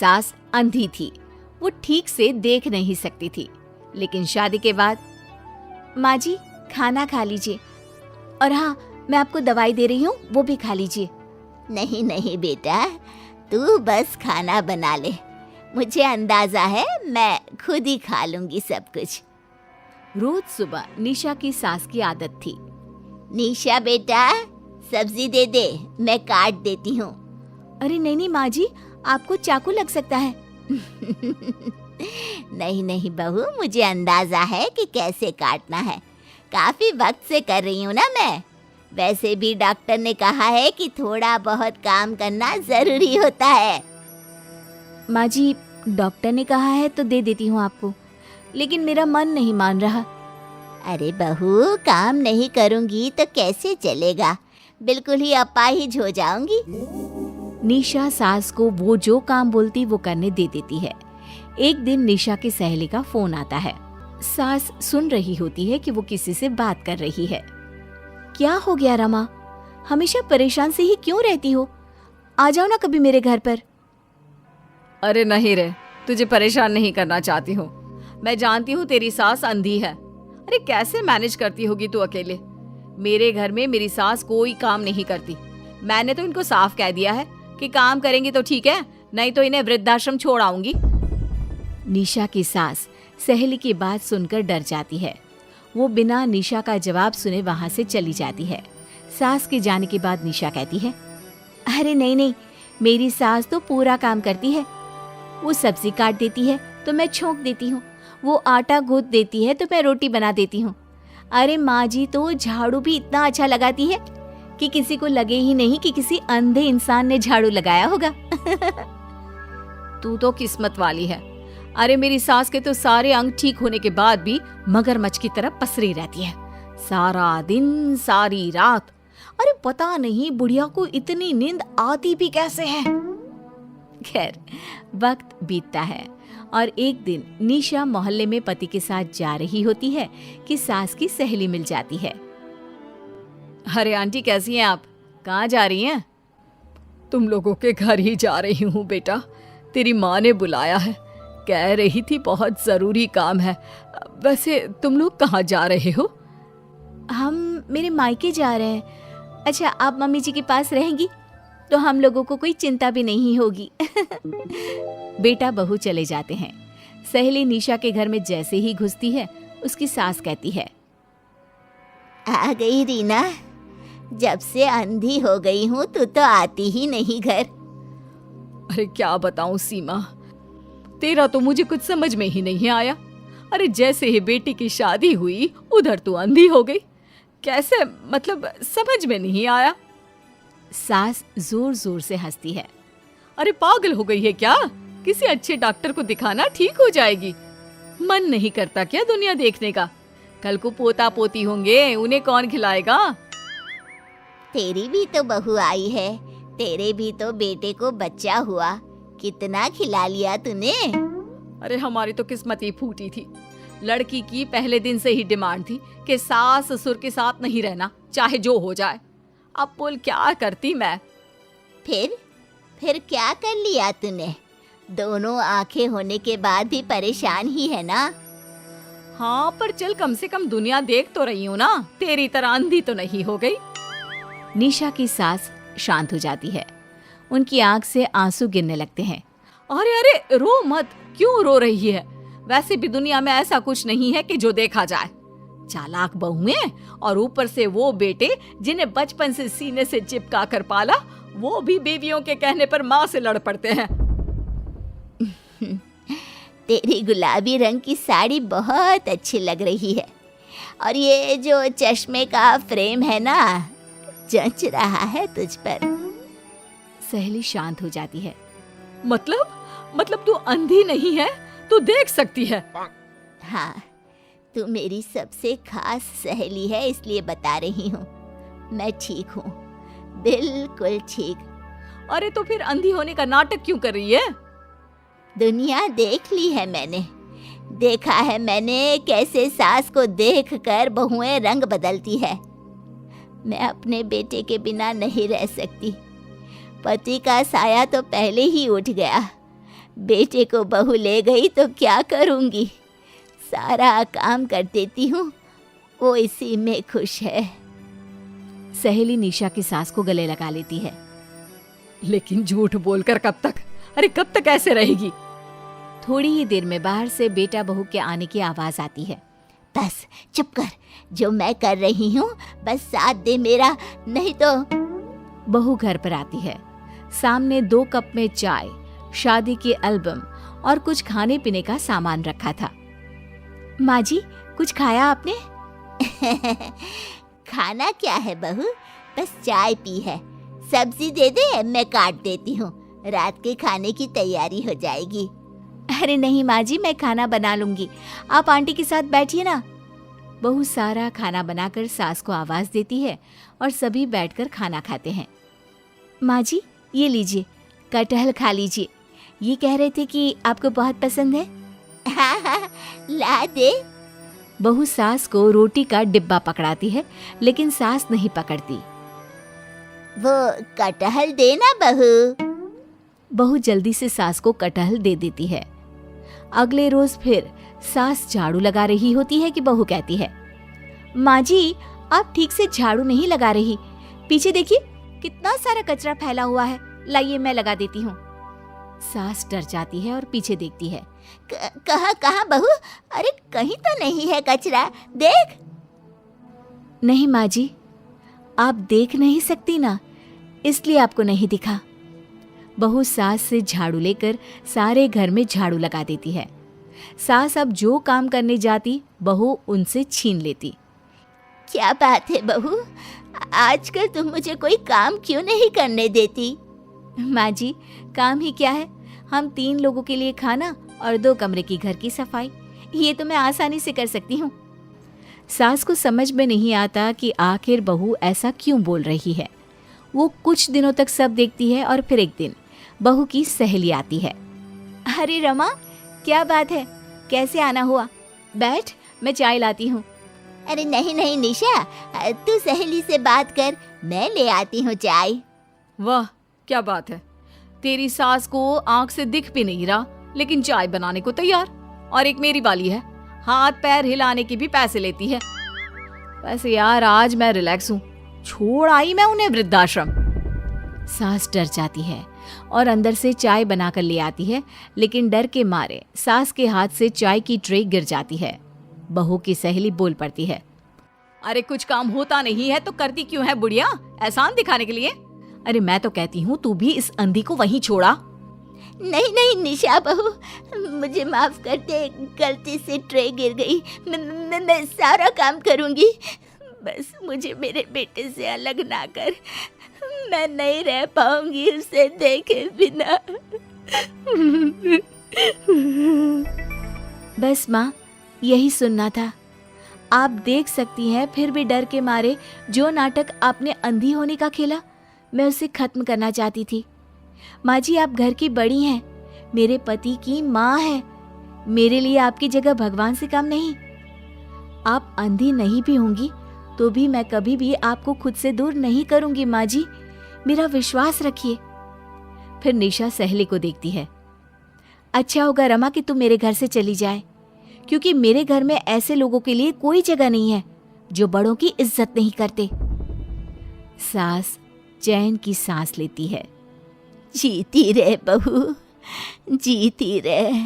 सास अंधी थी, वो ठीक से देख नहीं सकती थी। लेकिन शादी के बाद, माँ जी खाना खा लीजिए, और हाँ मैं आपको दवाई दे रही हूँ, वो भी खा लीजिए। नहीं नहीं बेटा, तू बस खाना बना ले, मुझे अंदाजा है मैं खुद ही खा लूंगी सब कुछ। रोज सुबह निशा की सास की आदत थी। निशा बेटा, सब्जी दे दे, मैं काट देती हूँ। अरे नहीं नहीं माँ जी, आपको चाकू लग सकता है। नहीं नहीं बहू, मुझे अंदाजा है कि कैसे काटना है, काफी वक्त से कर रही हूँ ना मैं। वैसे भी डॉक्टर ने कहा है कि थोड़ा बहुत काम करना जरूरी होता है। माँ जी, डॉक्टर ने कहा है तो दे देती हूँ आपको, लेकिन मेरा मन नहीं मान रहा। अरे बहू, काम नहीं करूँगी तो कैसे चलेगा, बिल्कुल ही अपाहिज हो जाऊंगी। निशा सास को वो जो काम बोलती वो करने दे देती है। एक दिन निशा की सहेली का फोन आता है। सास सुन रही होती है कि वो किसी से बात कर रही है। क्या हो गया रमा, हमेशा परेशान से ही क्यों रहती हो? आ जाओ ना कभी मेरे घर पर। अरे नहीं रे, तुझे परेशान नहीं करना चाहती हूँ। मैं जानती हूँ तेरी सास अंधी है। अरे कैसे मैनेज करती होगी तू अकेले? मेरे घर में मेरी सास कोई काम नहीं करती। मैंने तो इनको साफ कह दिया है कि काम करेंगी तो ठीक है, नहीं तो इन्हें वृद्धाश्रम छोड़ आऊंगी। निशा की सास सहेली की बात सुनकर डर जाती है। वो बिना निशा का जवाब सुने वहां से चली जाती है। सास के जाने के बाद निशा कहती है, अरे नहीं नहीं, मेरी सास तो पूरा काम करती है। वो सब्जी काट देती है तो मैं छोंक देती हूँ, वो आटा गूंथ देती है तो मैं रोटी बना देती हूँ। अरे माँ जी तो झाड़ू भी इतना अच्छा लगाती है कि किसी को लगे ही नहीं कि किसी अंधे इंसान ने झाड़ू लगाया होगा। तू तो किस्मत वाली है। अरे मेरी सास के तो सारे अंग ठीक होने के बाद भी मगरमच्छ की तरह पसरी रहती है, सारा दिन सारी रात। अरे पता नहीं बुढ़िया को इतनी नींद आती भी कैसे है। खैर, वक्त बीतता है और एक दिन निशा मोहल्ले में पति के साथ जा रही होती है कि सास की सहेली मिल जाती है। अरे आंटी कैसी हैं आप? कहाँ जा रही हैं? तुम लोगों के घर ही जा रही हूँ बेटा, तेरी माँ ने बुलाया है, कह रही थी बहुत जरूरी काम है। वैसे तुम लोग कहाँ जा रहे हो? हम मेरे मायके जा रहे हैं। अच्छा, आप मम्मी जी के पास रहेंगी तो हम लोगों को कोई चिंता भी नहीं होगी। बेटा बहू चले जाते हैं। सहेली निशा के घर में जैसे ही घुसती है, उसकी सास कहती है, आ गई रीना, जब से अंधी हो गई हूँ तू तो आती ही नहीं घर। अरे क्या बताऊं सीमा, तेरा तो मुझे कुछ समझ में ही नहीं आया। अरे जैसे ही बेटी की शादी हुई उधर तू अंधी हो गई, कैसे? मतलब समझ में नहीं आया। सास जोर जोर से हंसती है। अरे पागल हो गई है क्या? किसी अच्छे डॉक्टर को दिखाना, ठीक हो जाएगी। मन नहीं करता क्या दुनिया देखने का? कल को पोता पोती होंगे, उन्हें कौन खिलाएगा? तेरी भी तो बहू आई है, तेरे भी तो बेटे को बच्चा हुआ, कितना खिला लिया तूने। अरे हमारी तो किस्मत ही फूटी थी। लड़की की पहले दिन से ही डिमांड थी कि सास ससुर के साथ नहीं रहना, चाहे जो हो जाए। अब बोल क्या करती मैं? फिर क्या कर लिया तूने? दोनों आंखें होने के बाद भी परेशान ही है ना? हाँ, पर चल कम से कम दुनिया देख तो रही हूँ ना, तेरी तरह अंधी तो नहीं हो गई। निशा की सास शांत हो जाती है। उनकी आंख से आंसू गिरने लगते हैं। अरे अरे रो मत, क्यों रो रही है? वैसे भी दुनिया में ऐसा कुछ नहीं है कि जो देखा जाए। चालाक बहुएं और ऊपर से वो बेटे जिन्हें बचपन से सीने से चिपका कर पाला, वो भी बीवियों के कहने पर माँ से लड़ पड़ते हैं। तेरी गुलाबी रंग की साड़ी बहुत अच्छी लग रही है, और ये जो चश्मे का फ्रेम है ना, जच रहा है तुझ पर। सहेली शांत हो जाती है। मतलब तू अंधी नहीं है, तू देख सकती है। हाँ, तू मेरी सबसे खास सहेली है, इसलिए बता रही हूँ। मैं ठीक हूँ, बिल्कुल ठीक। अरे तो फिर अंधी होने का नाटक क्यों कर रही है? दुनिया देख ली है मैंने, देखा है मैंने कैसे सास को देखकर बहुएं रंग बदलती है। मैं अपने बेटे के बिना नहीं रह सकती। पति का साया तो पहले ही उठ गया, बेटे को बहू ले गई तो क्या करूँगी। सारा काम कर देती हूँ, वो इसी में खुश है। सहेली निशा की सास को गले लगा लेती है। लेकिन झूठ बोलकर कब तक? अरे कब तक ऐसे रहेगी? थोड़ी ही देर में बाहर से बेटा बहू के आने की आवाज आती है। बस चुप कर, जो मैं कर रही हूँ बस साथ दे मेरा, नहीं तो। बहू घर पर आती है। सामने 2 कप में चाय, शादी की एल्बम और कुछ खाने पीने का सामान रखा था। माँ जी, कुछ खाया आपने? खाना क्या है बहू, बस चाय पी है। सब्जी दे दे, मैं काट देती हूँ, रात के खाने की तैयारी हो जाएगी। अरे नहीं माँ जी, मैं खाना बना लूंगी, आप आंटी के साथ बैठिए ना। बहू सारा खाना बनाकर सास को आवाज देती है और सभी बैठकर खाना खाते हैं। माँ जी, ये लीजिए, कटहल खा लीजिए, ये कह रहे थे कि आपको बहुत पसंद है। हाँ हाँ, ला दे। बहू सास को रोटी का डिब्बा पकड़ाती है, लेकिन सास नहीं पकड़ती। वो कटहल देना बहू। बहू जल्दी से सास को कटहल दे देती है। अगले रोज फिर सास झाड़ू लगा रही होती है कि बहू कहती है, माँ जी, आप ठीक से झाड़ू नहीं लगा रही, पीछे देखिए कितना सारा कचरा फैला हुआ है, लाइए मैं लगा देती हूँ। सास डर जाती है और पीछे देखती है। कहाँ कहाँ बहू? अरे कहीं तो नहीं है कचरा, देख। नहीं माँ जी, आप देख नहीं सकती ना, इसलिए आपको नहीं दिखा। बहू सास से झाड़ू लेकर सारे घर में झाड़ू लगा देती है। सास अब जो काम करने जाती, बहू उनसे छीन लेती। क्या बात है बहू, आजकल तुम मुझे कोई काम क्यों नहीं करने देती? माँ जी, काम ही क्या है, हम 3 लोगों के लिए खाना और 2 कमरे की घर की सफाई, ये तो मैं आसानी से कर सकती हूँ। सास को समझ में नहीं आता कि आखिर बहू ऐसा क्यों बोल रही है। वो कुछ दिनों तक सब देखती है और फिर एक दिन बहू की सहेली आती है। अरे रमा, क्या बात है, कैसे आना हुआ? बैठ, मैं चाय लाती हूँ। अरे नहीं नहीं निशा, तू सहेली से बात कर, मैं ले आती हूँ चाय। वाह, क्या बात है, तेरी सास को आंख से दिख भी नहीं रहा, लेकिन चाय बनाने को तैयार। और एक मेरी वाली है, हाथ पैर हिलाने के भी पैसे लेती है। वैसे यार आज मैं रिलैक्स हूँ, छोड़ आई मैं उन्हें वृद्धाश्रम। सास डर जाती है और अंदर से चाय बनाकर ले आती है, लेकिन डर के मारे सास के हाथ से चाय की ट्रे गिर जाती है। बहू की सहेली बोल पड़ती है, अरे कुछ काम होता नहीं है तो करती क्यों है बुढ़िया, एहसान दिखाने के लिए? अरे मैं तो कहती हूँ तू भी इस अंधी को वहीं छोड़ा। नहीं नहीं निशा बहू, मुझे माफ कर दे, गलती से ट्रे गिर गई, मैं सारा काम करूँगी, बस मुझे मेरे बेटे से अलग ना कर, मैं नहीं रह पाऊंगी उसे देखे बिना। बस माँ, यही सुनना था। आप देख सकती हैं, फिर भी डर के मारे जो नाटक आपने अंधी होने का खेला, मैं उसे खत्म करना चाहती थी। माँ जी, आप घर की बड़ी हैं, मेरे पति की माँ है, मेरे लिए आपकी जगह भगवान से कम नहीं। आप अंधी नहीं भी होंगी तो भी मैं कभी भी आपको खुद से दूर नहीं करूंगी माँ जी, मेरा विश्वास रखिए। फिर निशा सहेली को देखती है। अच्छा होगा रमा कि तुम मेरे घर से चली जाए, क्योंकि मेरे घर में ऐसे लोगों के लिए कोई जगह नहीं है जो बड़ों की इज्जत नहीं करते। सास चैन की सांस लेती है। जीती रहे बहू, जीती रहे।